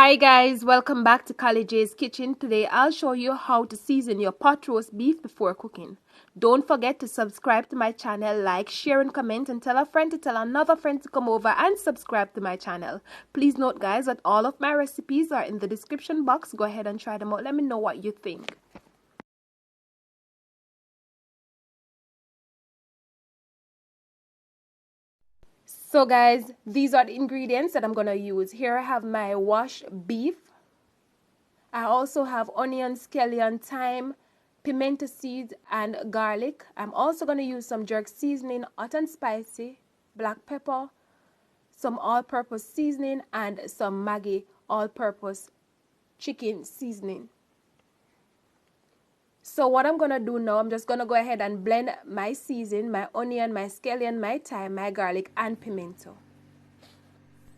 Hi guys, welcome back to Kali J's Kitchen. Today I'll show you how to season your pot roast beef before cooking. Don't forget to subscribe to my channel, like, share and comment, and tell a friend to tell another friend to come over and subscribe to my channel. Please note guys that all of my recipes are in the description box. Go ahead and try them out. Let me know what you think. So guys, these are the ingredients that I'm going to use. Here I have my washed beef. I also have onion, scallion, thyme, pimento seeds, and garlic. I'm also going to use some jerk seasoning, hot and spicy, black pepper, some all-purpose seasoning, and some Maggi all-purpose chicken seasoning. So what I'm going to do now, I'm just going to go ahead and blend my seasoning, my onion, my scallion, my thyme, my garlic, and pimento.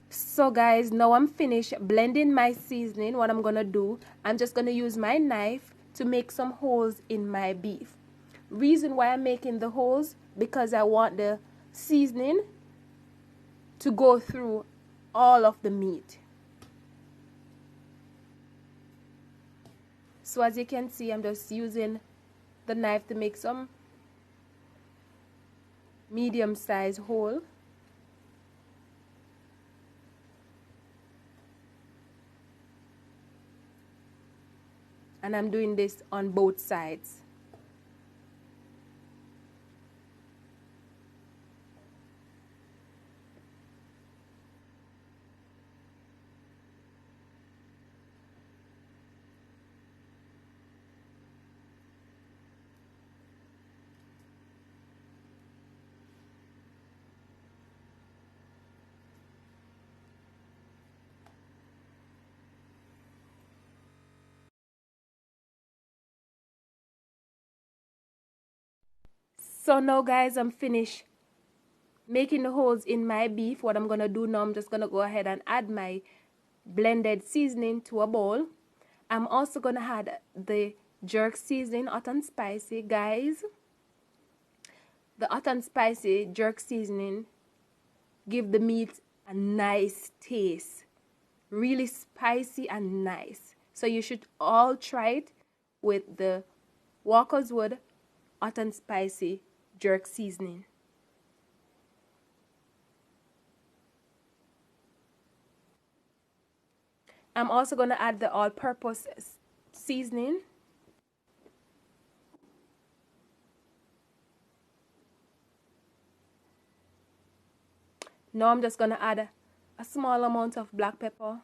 So guys, now I'm finished blending my seasoning. What I'm going to do, I'm just going to use my knife to make some holes in my beef. Reason why I'm making the holes, because I want the seasoning to go through all of the meat. So as you can see, I'm just using the knife to make some medium-sized hole. And I'm doing this on both sides. So now guys, I'm finished making the holes in my beef. What I'm going to do now, I'm just going to go ahead and add my blended seasoning to a bowl. I'm also going to add the jerk seasoning, hot and spicy. Guys, the hot and spicy jerk seasoning give the meat a nice taste. Really spicy and nice. So you should all try it with the Walker's Wood hot and spicy jerk seasoning. I'm also going to add the all-purpose seasoning. Now I'm just going to add a small amount of black pepper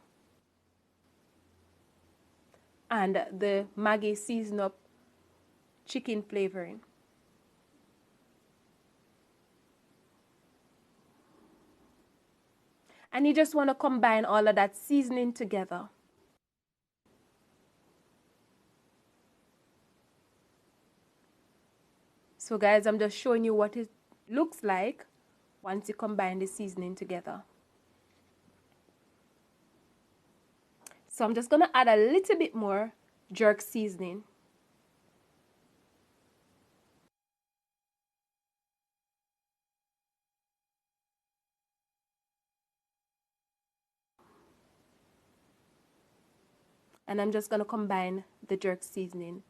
and the Maggi season up chicken flavoring. And you just want to combine all of that seasoning together. So guys, I'm just showing you what it looks like once you combine the seasoning together. So I'm just going to add a little bit more jerk seasoning. And I'm just going to combine the jerk seasoning.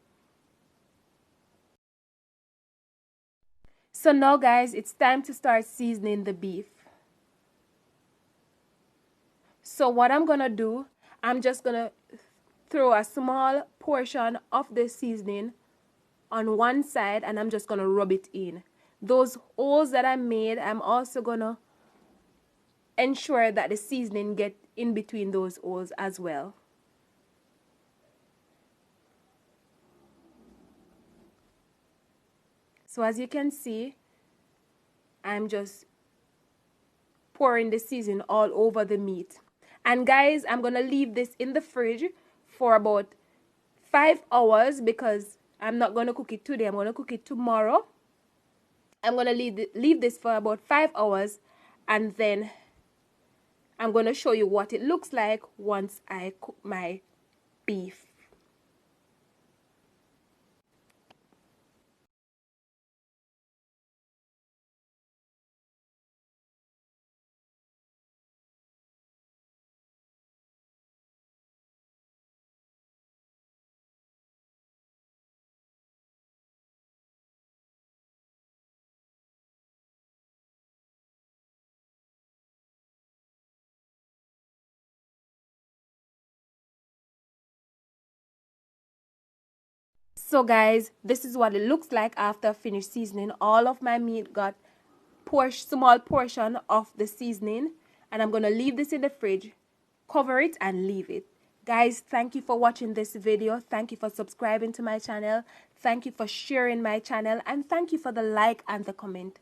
So now guys, it's time to start seasoning the beef. So what I'm going to do, I'm just going to throw a small portion of the seasoning on one side and I'm just going to rub it in. Those holes that I made, I'm also going to ensure that the seasoning get in between those holes as well. So as you can see, I'm just pouring the seasoning all over the meat. And guys, I'm going to leave this in the fridge for about 5 hours because I'm not going to cook it today. I'm going to cook it tomorrow. I'm going to leave this for about 5 hours and then I'm going to show you what it looks like once I cook my beef. So guys, this is what it looks like after finished seasoning. All of my meat got small portion of the seasoning, and I'm gonna leave this in the fridge, cover it and leave it. Guys, thank you for watching this video. Thank you for subscribing to my channel. Thank you for sharing my channel, and thank you for the like and the comment.